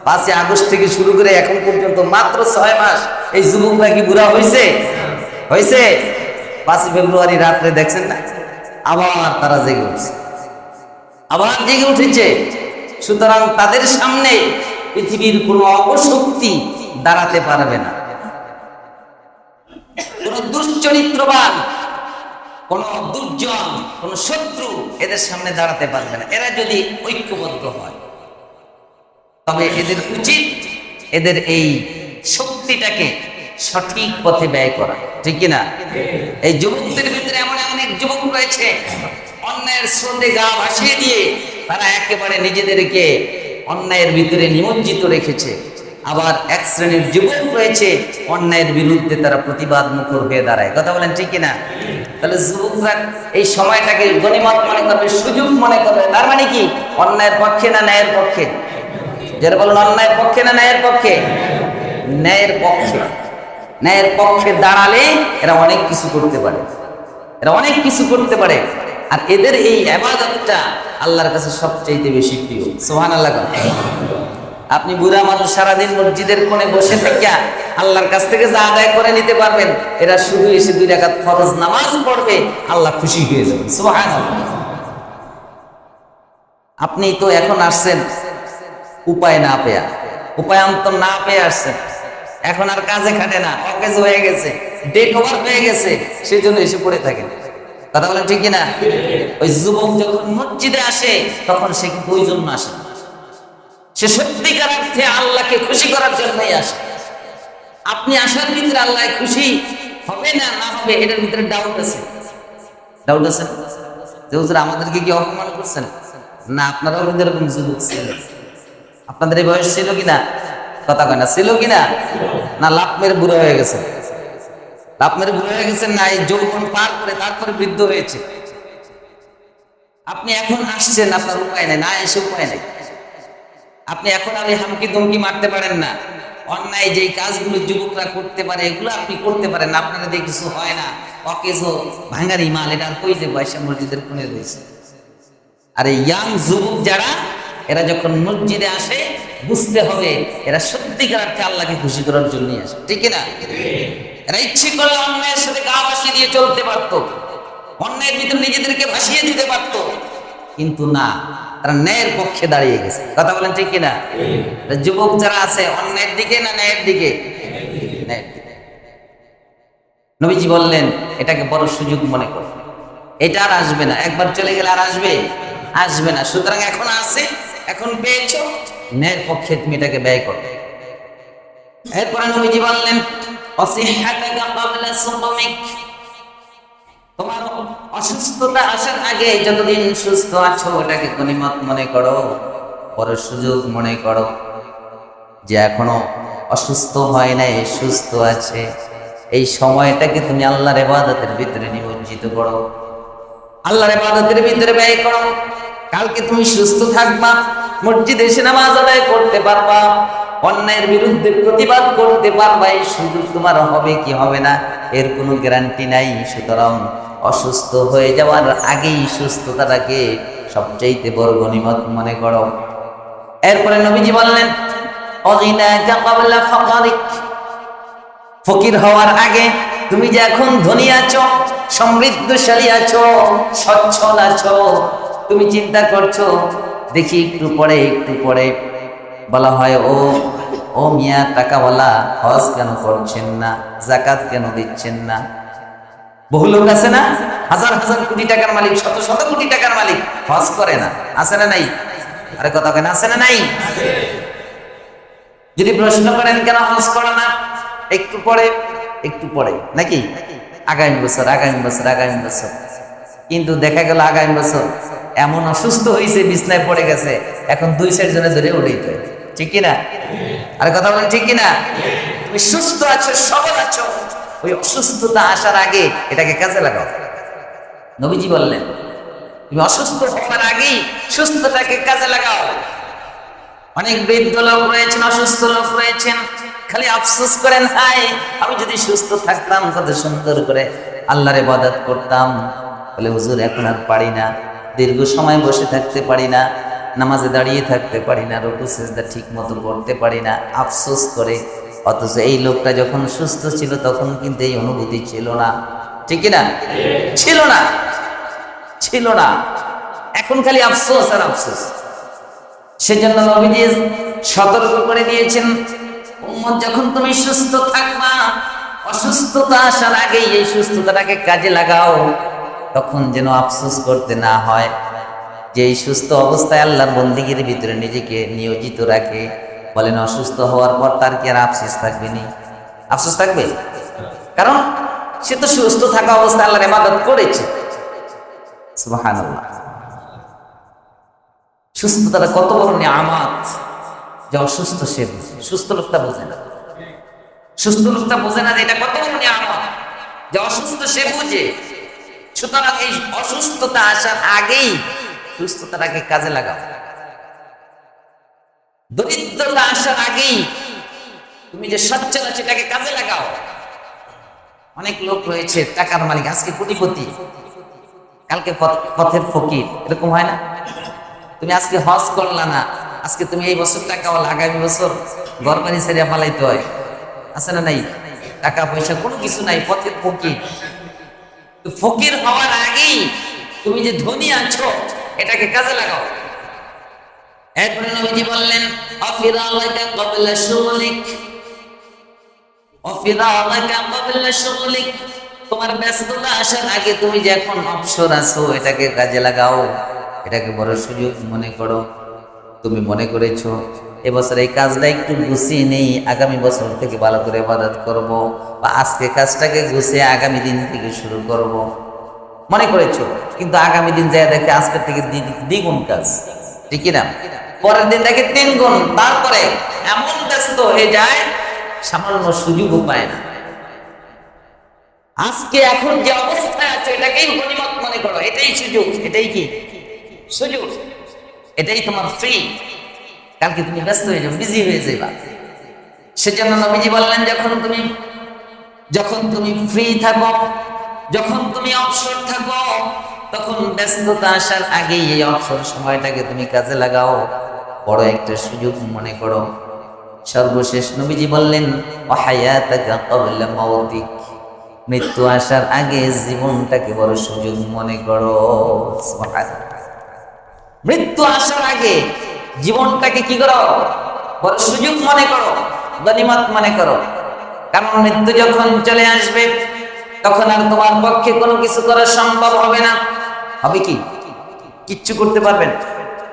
5 আগস্ট থেকে শুরু করে এখন পর্যন্ত মাত্র 6 মাস, এই যুবকরা কি বুড়া হয়েছে? হয়েছে? 5 ফেব্রুয়ারি রাত্রে দেখছেন না, আবার তারা জেগে উঠছে, আবার জেগে উঠেছে। সুতরাং তাদের সামনে পৃথিবীর কোন অপশক্তি দাঁড়াতে পারবে না। কোন দুশ্চরিত্রবান, কোন দুর্জন, কোন শত্রু এদের সামনে দাঁড়াতে পারবে না। এরা যদি ঐক্যবদ্ধ হয়, তবে এদের উচিত এদের এই শক্তিটাকে সঠিক পথে ব্যয় করা, ঠিক কিনা? এই যুবকদের ভিতরে এমন অনেক যুবক রয়েছে অন্যায়ের স্রোতে গা ভাসিয়ে দিয়ে তারা একেবারে নিজেদেরকে অন্যায়ের ভিতরে নিমজ্জিত রেখেছে। আবার এক শ্রেণীর যুবক রয়েছে অন্যায়ের বিরুদ্ধে তারা প্রতিবাদ মুখর হয়ে দাঁড়ায়। কথা বলেন ঠিক কিনা? তাহলে যুবকরা এই সময়টাকে গনিমত মনে করবে, সুযোগ মনে করবে। তার মানে কি? অন্যায়ের পক্ষে না ন্যায়ের পক্ষে? যারা বলেন অন্যায়ের পক্ষে না ন্যায়ের পক্ষে? ন্যায়ের পক্ষে। ন্যায়ের পক্ষে দাঁড়ালে এরা অনেক কিছু করতে পারে, এরা অনেক কিছু করতে পারে। আর এদের এই ইবাদতটা আল্লাহর কাছে সবচেয়ে বেশি প্রিয়। সুবহানাল্লাহ। আপনি বুড়া মানুষ সারাদিন মসজিদের কোণে বসে থেকে আল্লাহর কাছ থেকে যা আদায় করে নিতে পারবেন, এরা শুধু এসে 2 রাকাত ফরজ নামাজ পড়বে, আল্লাহ খুশি হয়ে যাবে। সুবহানাল্লাহ। আপনি তো এখন আসছেন উপায় না পেয়ে, উপায়ান্তর না পেয়ে আসছেন, এখন আর কাজে খাটে না, অকেজ হয়ে গেছে, ডেট ওভার হয়ে গেছে, সেজন্য এসে পড়ে থাকেন। কথা বলেন ঠিক কিনা? ওই যুবক যখন মসজিদে আসে তখন সে কিন্তু ওই জন্য আসে, সে সত্যিকার অর্থে আল্লাহকে খুশি করার জন্যই আসে। আপনি আসার ভিতরে আল্লাহ খুশি হবে না না হবে এটার ভিতরে ডাউট আছে। ডাউট আছে যে হুজুর আমাদেরকে কি অপমান করছেন? না, আপনারাও কিন্তু এরকম যুবক ছিলেন। আপনাদের এই বয়স ছিল কিনা? কথা কয় না, ছিল কিনা? না লাভ মেরে বুড়ো হয়ে গেছে? লাভ মেরে বুড়ো হয়ে গেছেন না, এই যৌবন পার করে তারপরে বৃদ্ধ হয়েছে। আপনি এখন আসছেন, আপনার উপায় নেই, না এসে উপায় নেই। আপনি এখন আর হামকি দমকি মারতে পারেন না। অন্যায় যেই কাজগুলো যুবকরা করতে পারে এগুলো আপনি করতে পারেন না, আপনারা দিয়ে কিছু হয় না, অকেজ ভাঙারি মাল, এটা আর কই যে বয়সা মসজিদের কোণে রয়েছে। আর এই ইয়াং যুবক যারা, এরা যখন মসজিদে আসে বুঝতে হবে এরা সত্যিকার অর্থে আল্লাহকে খুশি করার জন্যই আসে, ঠিক না? এরা ইচ্ছে করে অন্যায়ের সাথে গা ভাসিয়ে দিয়ে চলতে পারত, অন্যায়ের ভিতরে নিজেদেরকে ভাসিয়ে দিতে পারত, কিন্তু না, তারা ন্যায়ের পক্ষে দাঁড়িয়ে গেছে। কথা বলেন ঠিক কিনা? যুবক যারা আছে অন্যায়ের দিকে না ন্যায়ের দিকে? ন্যায়ের দিকে। নবীজি বললেন এটাকে বড় সুযোগ মনে কর, এটা আর আসবে না, একবার চলে গেলে আর আসবে আসবে না। সুতরাং এখন আছে, এখন পেয়েছো, ন্যায়ের পক্ষে তুমি এটাকে ব্যয় করো। এরপরে নবীজি বললেন অসিহাতাকা ক্বাবলা সুকমিক, তোমার অসুস্থতা আসার আগে যতদিন সুস্থ আছো এটাকে গনিমত মনে করো, বড় সুযোগ মনে করো। যে এখনো অসুস্থ হয় নাই, সুস্থ আছে, এই সময়টাকে তুমি আল্লাহর ইবাদতের ভিতরে নিমজ্জিত করো, আল্লাহর ইবাদতের ভিতরে ব্যয় করো। কালকে তুমি সুস্থ থাকবা, মসজিদে এসে নামাজ আদায় করতে পারবা, অন্যায়ের বিরুদ্ধে প্রতিবাদ করতে পারবা। এই সুযোগ তোমার হবে কি হবে না এর কোনো গ্যারান্টি নাই। সুতরাং অসুস্থ হয়ে যাওয়ার আগেই সুস্থতাটাকে সবচাইতে বড় গনিমত মনে করো। এরপরে নবীজি বললেন অগিনাকা ক্বাবলা ফাকরিক, ফকির হওয়ার আগে তুমি যে এখন ধনী আছো, সমৃদ্ধশালী আছো, সচ্ছল আছো, তুমি চিন্তা করছো দেখি একটু পরে বলা হয় ও মিয়া টাকাওয়ালা, হজ কেন করছেন না, যাকাত কেন দিচ্ছেন না? বহু লোক আছে না, হাজার হাজার কোটি টাকার মালিক, শত শত কোটি টাকার মালিক, হজ করে না, আছে না নাই? আরে কথা কেন, আছে না নাই? যদি প্রশ্ন করেন কেন হজ করে না, একটু পরে নাকি আগামী বছর, কিন্তু দেখা গেল আগামী বছর এমন অসুস্থ হয়েছে, বিছনায় পড়ে গেছে, এখন 2 জনে ধরে উঠেই যায়, ঠিক কিনা? আরে কথা বলেন ঠিক কিনা? তুমি সুস্থ আছো, সবল আছো, ওই অসুস্থতা আসার আগে এটাকে কাজে লাগাও। নবীজি বললেন তুমি অসুস্থ হওয়ার আগেই সুস্থতাকে কাজে লাগাও। অনেক বৃদ্ধ লোক রয়েছেন, অসুস্থ লোক রয়েছেন, খালি আফসোস করেন হায় আমি যদি সুস্থ থাকতাম কত সুন্দর করে আল্লাহর ইবাদত করতাম। বলে হুজুর এখন আর পারি না, দীর্ঘ সময় বসে থাকতে পারি না, নামাজে দাঁড়িয়ে থাকতে পারি না, রুকু সিজদা ঠিক মতো করতে পারি না, আফসোস করে। অথচ এই লোকটা যখন সুস্থ ছিল তখন কিন্তু এই অনুভূতি ছিল না, ঠিক না? ছিল না, এখন খালি আফসোস আর আফসোস। সেজন্য নবীজি সতর্ক করে দিয়েছেন উম্মত যখন তুমি সুস্থ থাকবা, অসুস্থতা আসার আগেই এই সুস্থতাটাকে কাজে লাগাও, তখন যেন আফসোস করতে না হয় যে এই সুস্থ অবস্থায় আল্লাহর বন্দিগির ভিতরে নিজেকে নিয়োজিত রাখে, বলেন অসুস্থ হওয়ার পর তার কি আর আফসোস থাকবে নি? আফসোস থাকবে? কারণ সে তো সুস্থ থাকা অবস্থায় আল্লাহর ইবাদত করেছে। সুবহানাল্লাহ। সুস্থতাটা কত বড় নিয়ামত, যে অসুস্থ সে বুঝে, সুস্থ লোকটা বোঝে না। সুস্থ লোকটা বোঝে না যে এটা কত বড় নিয়ামত, যে অসুস্থ সে বুঝে। সুতরাং এই অসুস্থতা আসার আগেই সুস্থতাটাকে কাজে লাগাও। দরিদ্রতা আসার আগেই তুমি যে সচ্ছল সেটাকে কাজে লাগাও। অনেক লোক রয়েছে টাকার মালিক, আজকে কোটিপতি, কালকে পথের ফকির, এরকম হয় না? তুমি আজকে হজ করলা না, আজকে তুমি এই বছর টাকাওয়ালা, আগামী বছর ঘর বাড়ি ছেড়ে পালাইতে হয়। আছে না নাই? টাকা পয়সা কোনো কিছু নাই, পথের ফকির। তো ফকির হওয়ার আগেই তুমি যে ধনী আছো এটাকে কাজে লাগাও। এরপরে নবীজি বললেন আফিরালাকা ক্বাবলা শুগলিক, আফিরালাকা ক্বাবলা শুগলিক, তোমার ব্যস্ততা আসার আগে তুমি যে এখন অবসর আছো এটাকে কাজে লাগাও, এটাকে বড় সুযোগ মনে করো। তুমি মনে করেছো এবছর এই কাজটা একটু গুছিয়ে নেই, আগামী বছর থেকে ভালো করে ইবাদত করব, বা আজকে কাজটাকে গুছিয়ে আগামী দিন থেকে শুরু করব, মনে করেছো। কিন্তু আগামী দিন যায় দেখে আজকের থেকে দ্বিগুণ কাজ, ঠিক না? পরের দিন দেখে 3 গুণ, তারপরে এমন ব্যস্ত হয়ে যায় সামান্য সুযোগও পায় না। আজকে এখন যে অবস্থায় আছে এটাকেই গনিমত মনে করো, এটাই সুযোগ, এটাই কি সুযোগ, এটাই তোমার ফ্রি। কালকে তুমি ব্যস্ত হয়ে যাবে, বিজি হয়ে যাবে। সেজন্য নবীজি বললেন যখন তুমি ফ্রি থাকো, যখন তুমি অবসর থাকো, তখন ব্যস্ততা আসার আগেই এই অবসর সময়টাকে তুমি কাজে লাগাও, বড় একটা সুযোগ মনে করো। সর্বশেষ নবীজি বললেন ওয়াহায়াতাকা ক্বাবলা মাউতিক, মৃত্যু আসার আগে জীবনটাকে বড় সুযোগ মনে করো। সুবহানাল্লাহ। মৃত্যু আসার আগে জীবনটাকে কি করো? বড় সুযোগ মনে করো, গনিমত মনে করো। কারণ মৃত্যু যখন চলে আসবে তখন আর তোমার পক্ষে কোনো কিছু করা সম্ভব হবে না। হবে কি? কিচ্ছু করতে পারবেন?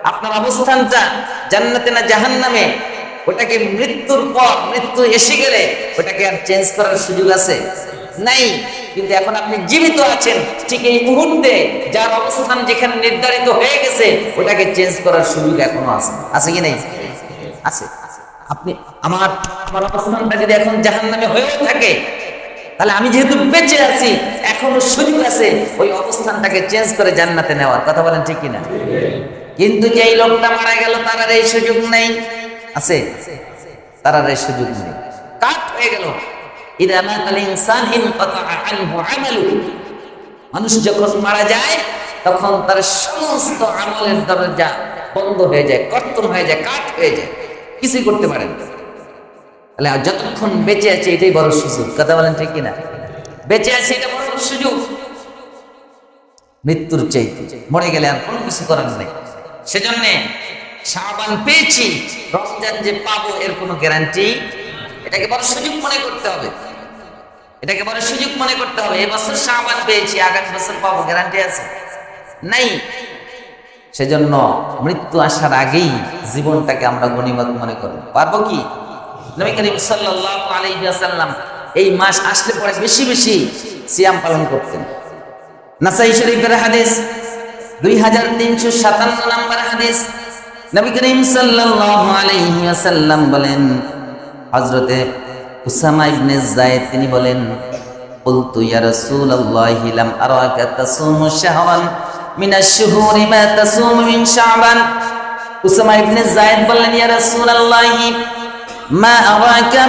আপনার অবস্থানটা জান্নাতে না জাহান্নামে, ওটাকে মৃত্যুর পর, মৃত্যু এসে গেলে ওটাকে আর চেঞ্জ করার সুযোগ আছে? নাই। কিন্তু এখন আপনি জীবিত আছেন, ঠিক এই মুহূর্তে যার অবস্থান যেখানে নির্ধারিত হয়ে গেছে ওটাকে চেঞ্জ করার সুযোগ এখনো আছে। আছে কি নেই? আছে। আপনি আমার অবস্থানটা যদি এখন জাহান্নামে হয়েও থাকে, তাহলে আমি যেহেতু বেঁচে আছি এখনো সুযোগ আছে ওই অবস্থানটাকে চেঞ্জ করে জান্নাতে নেওয়ার। কথা বলেন ঠিক কিনা? কিন্তু যেই লোকটা মারা গেল তার আর এই সুযোগ নেই। আছে? তার আর এই সুযোগ নেই, কাট হয়ে গেল। ইযা মাতাল ইনসান ইনকাতা আনহু আমালুহু, মানুষ যখন মারা যায় তখন তার সমস্ত আমলের দরজা বন্ধ হয়ে যায়, কর্তন হয়ে যায়, কাট হয়ে যায়, কিছুই করতে পারেন না। তাহলে যতক্ষণ বেঁচে আছে এটাই বড় সুযোগ। কথা বলেন ঠিক কিনা? বেঁচে আছে এটা বড় সুযোগ। মৃত্যুর চাইতে মরে গেলে আর কোনো কিছু করার নেই। সেজন্য শাবান পেয়েছি, রমজান যে পাবো এর কোনো গ্যারান্টি। এটাকে বড় সুযোগ মনে করতে হবে, এটাকে বড় সুযোগ মনে করতে হবে। এবছর শাবান পেয়েছি, আগামী বছর পাবো, গ্যারান্টি আছে? নাই। সেজন্য মৃত্যু আসার আগেই জীবনটাকে আমরা গনিমত মনে করব। পারবো কি? নবী করিম সাল্লাল্লাহু আলাইহি ওয়াসাল্লাম এই মাস আসলে পরে বেশি বেশি সিয়াম পালন করতেন। নাসাই শরীফের হাদিস 2357 নম্বর হাদিস। নবী করিম সাল্লাল্লাহু আলাইহি ওয়াসাল্লাম বলেন, হযরতে উসামা ইবনে যায়েদ তিনি বলেন, কুলতু ইয়া রাসূলুল্লাহি লাম আরাকা তাসুমু শাহরান মিনাশ শুহুরি মা তাসুমু মিন শাবান। উসামা ইবনে যায়েদ বললেন, ইয়া রাসূলুল্লাহি মা আরাকা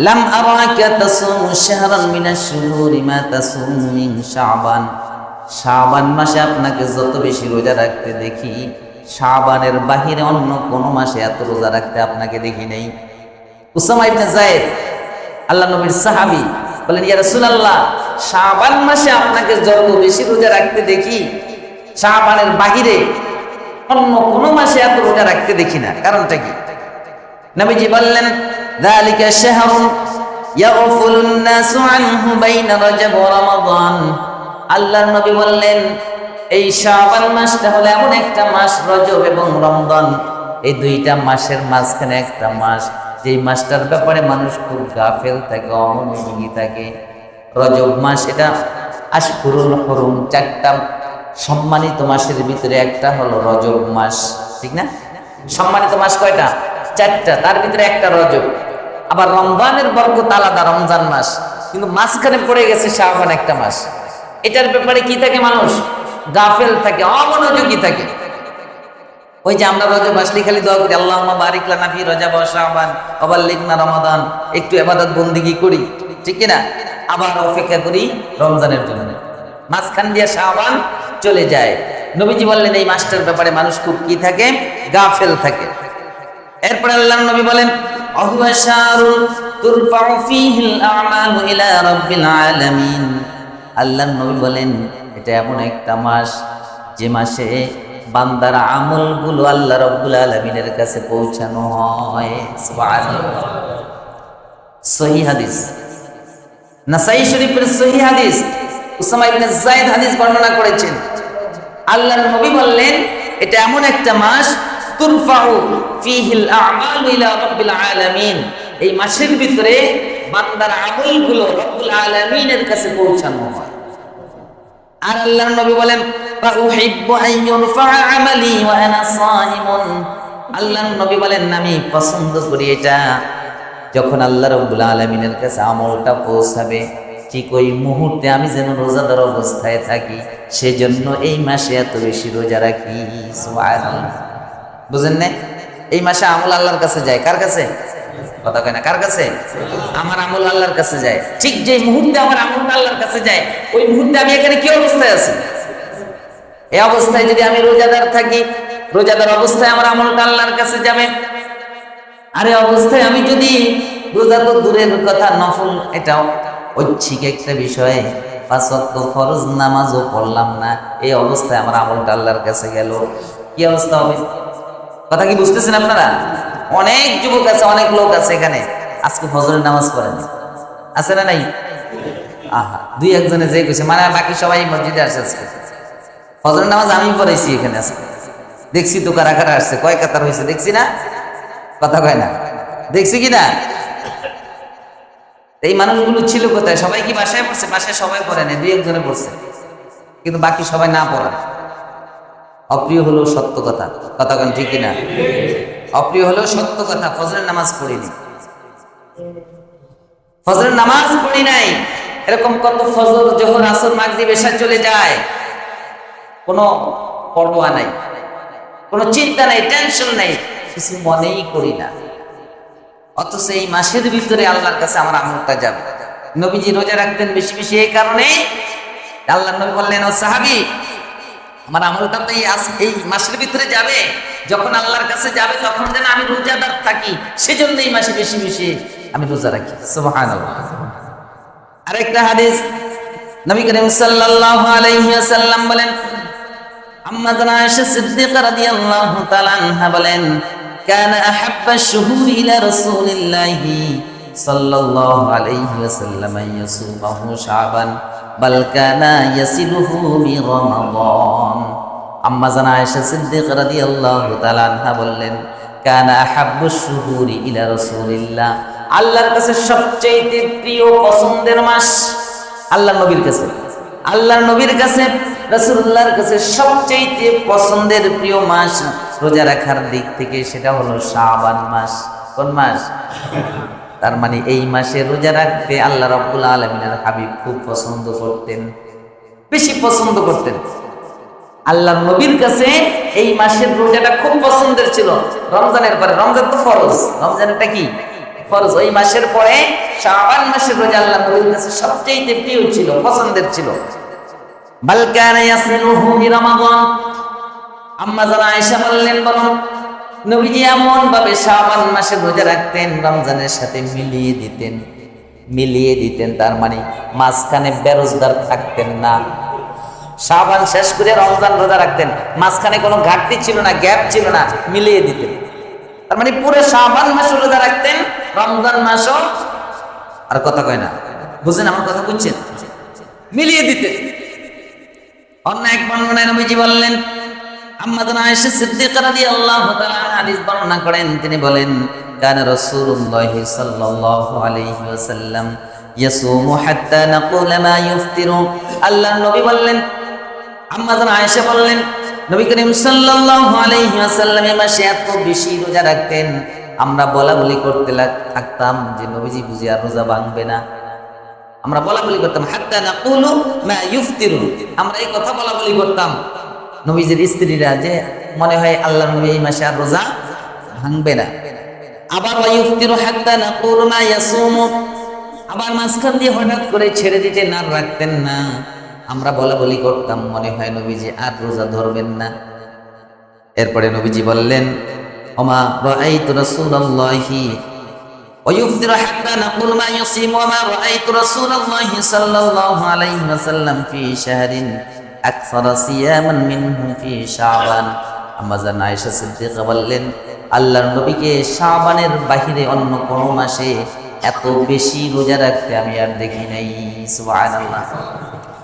লাম আরাকা তাসুমু শাহরান মিনাশ শুহুরি মা তাসুমু মিন শাবান। শাবান মাসে আপনাকে যত বেশি রোজা রাখতে দেখি, শাবানের বাহিরে অন্য কোন মাসে এত রোজা রাখতে আপনাকে দেখি নাই। উসামা ইবনে যায়েদ আল্লাহ নবীর সাহাবী বলেন, ইয়া রাসূলুল্লাহ শাবান মাসে আপনাকে যত বেশি রোজা রাখতে দেখি, শাবানের বাহিরে অন্য কোন মাসে এত রোজা রাখতে দেখি না। কারণটা কি? নবীজি বললেন, যালিকা শাহরুন ইয়াগফুলুন নাসু আনহু বাইনা রজব ওয়া রমাদান। আল্লাহর নবী বললেন, এই শাবান মাসটা হলো এমন একটা মাস, রজব এবং রমজান, এই দুইটা মাসের মাঝখানে একটা মাস, যেই মাসটার ব্যাপারে মানুষ খুব গাফেল থাকে, অমনোযোগী থাকে। রজব মাস, এটা আশহুরুল হুরুম, চারটা সম্মানিত মাসের ভিতরে একটা হলো রজব মাস, ঠিক না? সম্মানিত মাস কয়টা? চারটা, তার ভিতরে একটা রজব। আবার রমজানের বরকত আলাদা, রমজান মাস, কিন্তু মাঝখানে পড়ে গেছে শাবান একটা মাস। এটার ব্যাপারে কি থাকে? মানুষ গাফেল থাকে, অমনোযোগী থাকে। ওই যে আমরা রজব আসলে খালি দোয়া করি, আল্লাহুম্মা বারিক লানা ফি রজব ওয়া শাবান ওয়া বাল্লিগনা রমাদান, একটু ইবাদত বন্দেগী করি, ঠিক কি না? আবার অপেক্ষা করি রমজানের জন্য। মাঝখান দিয়ে শাবান চলে যায়। নবীজি বললেন এই মাসটার ব্যাপারে মানুষ খুব কি থাকে? গাফেল থাকে। এরপরে আল্লাহর নবী বলেন, আহুয়া শারুন তুরফাউ ফীহিল আমালু ইলা রাব্বিল আলামিন। আল্লাহর নবী বলেন এটা এমন একটা মাস যে মাসে বান্দার আমলগুলো আল্লাহ রাব্বুল আলামিনের কাছে পৌঁছানো হয়। সুবহানাল্লাহ। সহিহ হাদিস, নাসাই শরীফের সহিহ হাদিস, উসামা ইবনে যায়েদ হাদিস বর্ণনা করেছেন। আল্লাহর নবী বললেন এটা এমন একটা মাস, তুরফাউ ফীহিল আমালু ইলা রাব্বিল আলামিন, এই মাসের ভিতরে বান্দার আমলগুলো রব্বুল আলামিনের কাছে পৌঁছানো হয়। আর আল্লাহর নবী বলেন, ফা উহিব্বু আন ইউরফা আমালি ওয়া আনা সাইমুন। আল্লাহর নবী বলেন আমি পছন্দ করি এটা যখন আল্লাহ রাব্বুল আলামিনের কাছে আমলটা পৌঁছাবে, ঠিক ওই মুহূর্তে আমি যেন রোজাদার অবস্থায় থাকি, সেজন্য এই মাসে এত বেশি রোজা রাখি। সুবহানাল্লাহ। বুঝেন না? এই মাসে আমল আল্লাহর কাছে যায়। কার কাছে? কথা কয় না, কার কাছে? আমার আমল আল্লাহর কাছে যায়। ঠিক যে মুহূর্তে আমার আমলটা আল্লাহর কাছে যায়, ওই মুহূর্তে আমি এখানে কি অবস্থায় আছি? এই অবস্থায় যদি আমি রোজাদার থাকি, রোজাদার অবস্থায় আমার আমলটা আল্লাহর কাছে যাবে। আর এই অবস্থায় আমি যদি, রোজা তো দূরের কথা, নফল এটাও ঐচ্ছিক একটা বিষয়, 5 ওয়াক্ত ফরজ নামাজও পড়লাম না, এই অবস্থায় আমার আমলটা আল্লাহর কাছে গেল, কি অবস্থা হবে? কথা কি বুঝতেছেন আপনারা? অনেক যুবক আছে, অনেক লোক আছে এখানে আজকে ফজরের নামাজ পড়েন, আছে না নাই? আহা, দুই একজনে যে কইছে, মানে বাকি সবাই মসজিদে আসে আজকে। ফজরের নামাজ আমি পড়াইছি এখানে আজকে, দেখছি তো কারা কারা আসছে, কয় কাতার হয়েছে দেখছি না? কথা কয় না, দেখছি কি না? এই মানুষগুলো ছিল কোথায়? সবাই কি বাসায় পড়ছে? বাসায় সবাই পড়ে না, দুই একজনে পড়ছে, কিন্তু বাকি সবাই না পড়া। অপ্রিয় হলেও সত্য কথা, কথা কেন ঠিক কিনা? অপ্রিয় হলেও সত্য কথা, ফজরের নামাজ পড়িনি, ফজরের নামাজ পড়ি নাই। এরকম কত ফজর, যখন আসর, মাগরিব, এশা চলে যায়, কোনো পরোয়া নাই, কোনো চিন্তা নাই, টেনশন নাই, কিছু মনেই করি না। অথচ এই মাসের ভিতরে আল্লাহর কাছে আমার আমলটা যাবে। নবীজি রোজা রাখতেন বেশি বেশি, এই কারণে আল্লাহ নবী বললেন, ও সাহাবী, আমার আমলটা তো এই মাসের ভিতরে যাবে, যখন আল্লাহর কাছে যাবে তখন যেন আমি রোজাদার থাকি, সেজন্য এই মাসে বেশি বেশি আমি রোজা রাখি। সুবহানাল্লাহ। আরেকটা হাদিস, নবী করিম সাল্লাল্লাহু আলাইহি ওয়াসাল্লাম বলেন, আম্মা জানা আয়েশা সিদ্দিকা রাদিয়াল্লাহু তাআলা আনহা বলেন, কানা আহাব্বা শুহুর ইলা রাসূলিল্লাহি সাল্লাল্লাহু আলাইহি ওয়াসাল্লাম ইয়াসুমাহু শাবান বাল কানা ইয়াসিলুহু মি রমাদান। আম্মা জানা আয়েশা সিদ্দিকা রাদিয়াল্লাহু তাআলা আনহা বললেন, কানা আহাব্বু শুহুরি ইলা রাসূলিল্লাহ, আল্লাহর কাছে সবচেয়ে প্রিয় পছন্দের মাস, আল্লাহর নবীর কাছে, আল্লাহর নবীর কাছে, রাসূলুল্লাহর কাছে সবচেয়ে পছন্দের প্রিয় মাস রোজা রাখার দিক থেকে সেটা হলো শাবান মাস। কোন মাস? তার মানে এই মাসে রোজা রাখতে আল্লাহ রাব্বুল আলামিনের হাবিব খুব পছন্দ করতেন, বেশি পছন্দ করতেন। আল্লাহর নবীর কাছে এই মাসের রোজাটা খুব পছন্দের ছিল, রমজানের পরে। রমজান তো ফরজ, রমজানটা কি ফরজ, ওই মাসের পরে শাবান মাসের রোজা আল্লাহর নবীর কাছে সবচেয়ে প্রিয় ছিল, পছন্দের ছিল। বাল কানা ইয়াসিলুহু মি রমাদান, আম্মা জানা আয়েশা বললেন, বরং নবীজি এমন ভাবে শাবান মাসে রোজা রাখতেন, রমজানের সাথে মিলিয়ে দিতেন, তার মানে মাঝখানে বেরোজগার থাকতেন না। শাবান শেষ করে রমজান রোজা রাখতেন, মাঝখানে কোনো ঘাটতি ছিল না, গ্যাপ ছিল না, মিলিয়ে দিতেন। তার মানে পুরো শাবান মাসে রোজা রাখতেন, রমজান মাসও, আর কথা কয় না, বুঝেন আমার কথা, বুঝছেন? মিলিয়ে দিতেন। অন্য এক বর্ণনায় নবীজি বললেন, আম্মা জান আয়েশা সিদ্দিকা রাদিয়াল্লাহু তাআলা হাদিস বর্ণনা করেন, তিনি বলেন কানা রাসূলুল্লাহ সাল্লাল্লাহু আলাইহি ওয়াসাল্লাম ইয়াসুমু হাত্তা নাকুলা মা ইফতিরু। আল্লাহর নবী বললেন, আম্মা জান আয়েশা বললেন, নবী করিম সাল্লাল্লাহু আলাইহি ওয়াসাল্লাম এই মাসে এত বেশি রোজা রাখতেন, আমরা বলা বলি করতে থাকতাম যে নবীজি বুঝি আর রোজা ভাঙবে না। আমরা বলা বলি করতাম হাত্তা নাকুলু মা ইফতিরু, আমরা এই কথা বলা বলি করতাম নবীজির স্ত্রীরা যে মনে হয় আল্লাহর নবী এই মাসে আর রোজা ভাঙবে না। আবার ওয়া ইফতিরু হাত্তা নাকুলু মা ইয়াসুমু, আবার মাঝখান দিয়ে হঠাৎ করে ছেড়ে দিতেন আর রাখতেন না। আমরা বলা বলি করতাম মনে হয় নবীজি আর রোজা ধরবেন না। এরপরে নবীজি বললেন ওমা রাআইতু রাসূলুল্লাহি ওয়া ইফতিরু হাত্তা নাকুল মা ইয়াসিমু ওয়া মা রাআইতু রাসূলুল্লাহি সাল্লাল্লাহু আলাইহি ওয়াসাল্লাম ফি শাহরিন আকসারা সিয়ামান মিনহু ফি শাবান। আম্মা জান আয়েশা সিদ্দিকা বললেন, আল্লাহর নবীকে শাবানের বাহিরে অন্য কোন মাসে এত বেশি রোজা রাখতে আমি আর দেখি নাই। সুবহানাল্লাহ,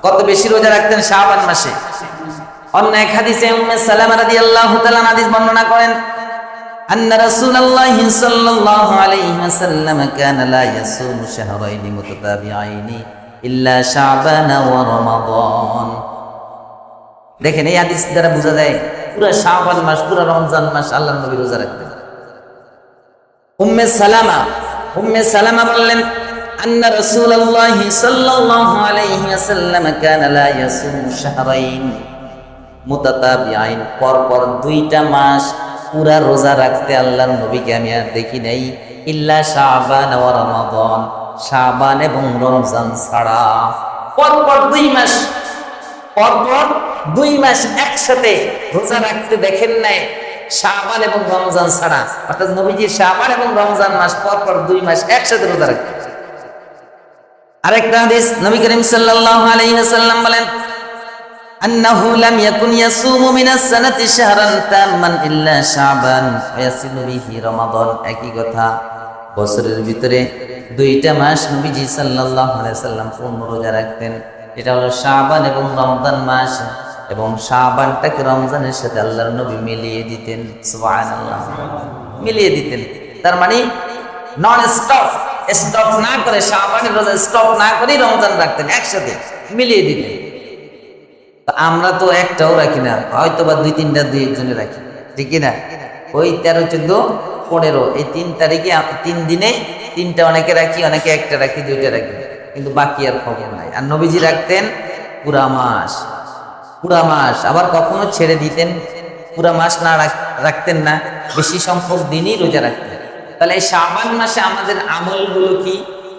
কত বেশি রোজা রাখতেন শাবান মাসে। অন্য এক হাদিসে উম্মে সালামা রাদিয়াল্লাহু তাআলা হাদিস বর্ণনা করেন, আন্না রাসূলুল্লাহ সাল্লাল্লাহু আলাইহি ওয়াসাল্লাম কানা লা ইয়াসুমু শাহরাইনি মুতাতাবিআইনি ইল্লা শাবান ওয়া রমাদান। দেখেন এই হাদিস দ্বারা বোঝা যায় পুরো শাবান মাস, পুরো রমজান মাস আল্লাহর নবী রোজা রাখতেন। উম্মে সালামা বললেন, আন্না রাসূলুল্লাহ সাল্লাল্লাহু আলাইহি ওয়াসাল্লাম কানা লা ইয়াসুমু শাহরাইন মুতাতাবিআইন, পরপর দুইটা মাস পুরা রোজা রাখতে আল্লাহর নবীকে আমি আর দেখি নাই ইল্লা শাবান ওয়া রমাদান, শাবান এবং রমজান ছাড়া। পরপর দুই মাস একসাথে রোজা রাখতে দেখেন নাই শাবান এবং রমজান ছাড়া। অর্থাৎ নবীজি শাবান এবং রমজান মাস পরপর 2 মাস একসাথে রোজা রাখতেন। আরেকটা হাদিস নবী করিম সাল্লাল্লাহু আলাইহি ওয়াসাল্লাম বলেন, আন্নাহু লাম ইয়াকুন ইয়াসুমু মিনাস সানাতি শাহরান তাম্মান ইল্লা শাবান ওয়া ইয়াসিলু বিহি রমাদান। একই কথা, বছরের ভিতরে 2টা মাস নবীজি সাল্লাল্লাহু আলাইহি ওয়াসাল্লাম পূর্ণ রোজা রাখতেন। এটা হলো শাবান এবং রমজান মাস, এবং শাবানটাকে রমজানের সাথে আল্লাহর নবী মিলিয়ে দিতেন। সুবহানাল্লাহ, মিলিয়ে দিতেন। তার মানে নন স্টপ না করে শাবানের রোজা স্টপ না করে রমজান রাখতেন, একসাথে মিলিয়ে দিতেন। আমরা তো একটাও রাখি না, হয়তো বা 2-3টা 2-1 রাখি, ঠিক না? ওই 13, 14, 15 এই 3 তারিখে 3 দিনে 3টা অনেকে রাখি, অনেকে একটা রাখি, 2টা রাখি, কিন্তু বাকি আর খবর নাই। আর নবীজি রাখতেন পুরা মাস। আবার কখনো ছেড়ে দিতেন, পুরা মাস না রাখতেন না, বেশি সংখ্যক দিনই রোজা রাখতেন। তাহলে এই শাবান মাসে আমাদের আমলগুলো কি?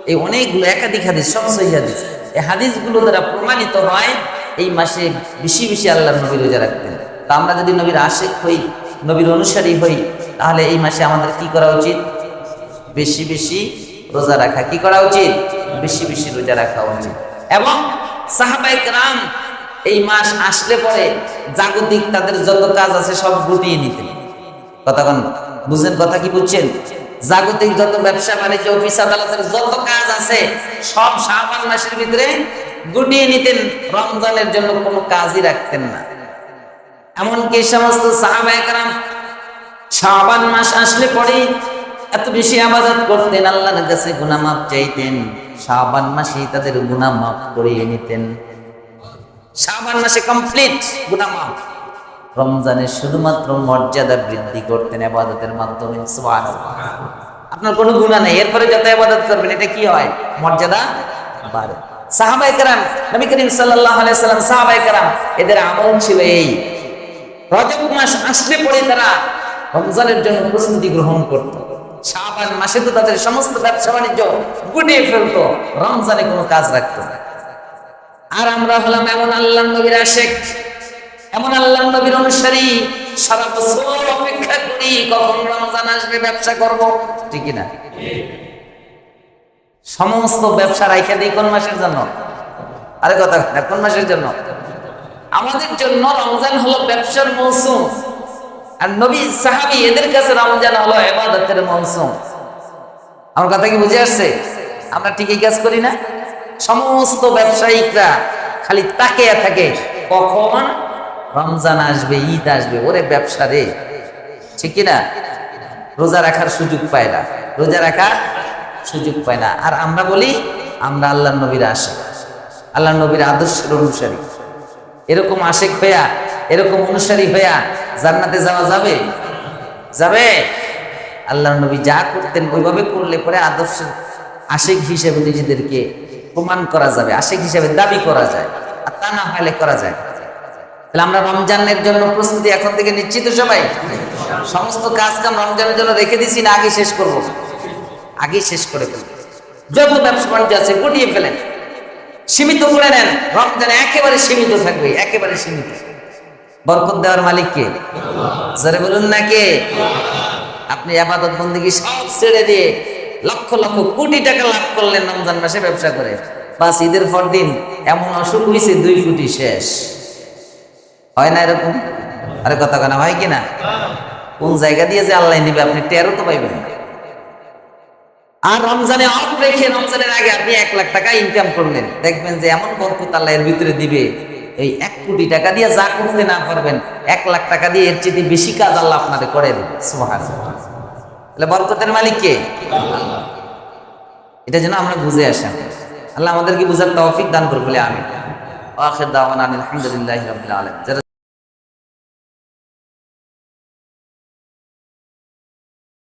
এই অনেকগুলো একাধিক হাদিস, সব সহিহ হাদিস, এই হাদিসগুলো দ্বারা প্রমাণিত হয় এই মাসে বেশি বেশি আল্লাহর নবী রোজা রাখতেন। তা আমরা যদি নবীর আশিক হই, নবীর অনুসারী হই, তাহলে এই মাসে আমাদের কি করা উচিত? বেশি বেশি রোজা রাখা। কি করা উচিত? বেশি বেশি রোজা রাখা উচিত। এবং সাহাবায়ে কেরাম এই মাস আসলে পরে জাগতিক তাদের যত কাজ আছে সব গুটিয়ে নিতেন। কথা বুঝেন? কথা কি বুঝছেন? জাগতিক যত ব্যবসা বাণিজ্য, অফিস আদালতের যত কাজ আছে সব শাবান মাসের ভিতরে গুটিয়ে নিতেন, রমজানের জন্য কোনো কাজই রাখতেন না। এমনকি এই সমস্ত সাহাবায়ে কেরাম শাবান মাস আসলে পরে এত বেশি ইবাদত করতেন, আল্লাহর কাছে গুনাহ মাফ চাইতেন, শাবান মাসেই তাদের গুনাহ মাফ করিয়ে নিতেন। শাবান মাসে কমপ্লিট গুনাহ মাফ। রমজানে শুধুমাত্র মর্যাদা বৃদ্ধি করতেন ইবাদতের মাধ্যমে। সুবহানাল্লাহ, আপনার কোনো গুনাহ নাই, এরপরে যত ইবাদত করবেন এটা কি হয়? মর্যাদা বাড়ে। সাহাবায়ে কেরাম, নবী করিম সাল্লাল্লাহু আলাইহি ওয়াসাল্লাম, সাহাবায়ে কেরাম এদের আমল ছিল এই, রজব মাস আসলে পরে তারা রমজানের জন্য প্রস্তুতি গ্রহণ করত। শাবান মাসে তো তাদের সমস্ত ব্যবসা বাণিজ্য গুটিয়ে ফেলতো, রমজানে কোনো কাজ রাখতো না। আর আমরা হলাম এমন আল্লাহর নবীর আশিক, এমন আল্লাহর নবীর অনুসারী, সারা বছর অপেক্ষা করি কখন রমজান আসবে, ব্যবসা করব, ঠিক না? সমস্ত ব্যবসা রাইখা দিই কোন মাসের জন্য? আরে কথা না, কোন মাসের জন্য? আমাদের জন্য রমজান হলো ব্যবসার মৌসুম, আর নবী সাহাবী এদের কাছে রমজান হলো ইবাদতের মৌসুম। আমার কথা কি বুঝে আসছে? আমরা ঠিকই কাজ করি না? সমস্ত ব্যবসায়িকরা খালি তাকিয়ে থাকে কখন রমজান আসবে, ঈদ আসবে, ওরে ব্যবসা রে, ঠিক কিনা? রোজা রাখার সুযোগ পায় না, রোজা রাখার সুযোগ পায় না। আর আমরা বলি আমরা আল্লাহ নবীর আশিক, আল্লাহ নবীর আদর্শের অনুসারী। এরকম আশিক হইয়া, এরকম অনুসারী হইয়া জান্নাতে যাওয়া যাবে? যাবে? আল্লাহ নবী যা করতেন ওইভাবে করলে পরে আদর্শের আশিক হিসেবে নিজেদেরকে প্রমাণ করা যাবে, আশিক হিসেবে দাবি করা যায়। আর তা না হলে করা যায়। তাহলে আমরা রমজানের জন্য প্রস্তুতি এখন থেকে নিচ্ছি তো সবাই? সমস্ত কাজ কাম রমজানের জন্য রেখে দিছি না আগে শেষ করব? আগে শেষ করে ফেলব। যত ব্যবসা বাণিজ্য আছে গুটিয়ে ফেলেন, সীমিত করে নেন। রমজানে একেবারে সীমিত থাকবে, একেবারে সীমিত। বরকত দেওয়ার মালিক কে? যারা বলুন না কে? আপনি ইবাদত বন্দেগী সব ছেড়ে দিয়ে লক্ষ লক্ষ কোটি টাকা লাভ করলেন রমজান মাসে ব্যবসা করে, বাস ঈদের পর দিন এমন অসুখ হয়েছে 2 কোটি শেষ। হয় না এরকম? আরে কথা কেনা হয় কিনা? কোন জায়গা দিয়ে যে আল্লাহ নিবে আপনি টেরও তো পাইবেন না। আর রমজানে অফ রেখে রমজানের আগে আপনি 1 লাখ টাকা ইনকাম করলেন, দেখবেন যে এমন বরকত আল্লাহ এর ভিতরে দিবে। এই 1 কোটি টাকা দিয়ে যা করতে না পারবেন 1 লাখ টাকা দিয়ে এর চেয়ে বেশি কাজ আল্লাহ আপনাদের করে দেবে। সুবহানাল্লাহ। তাহলে বরকতের মালিক কে? আল্লাহ। এটা যেন আমরা বুঝে আসেন। আল্লাহ আমাদেরকে বুঝার তৌফিক দান করুন বলে আমিন। আখির দাওয়ানা আলহামদুলিল্লাহি রাব্বিল আলামিন।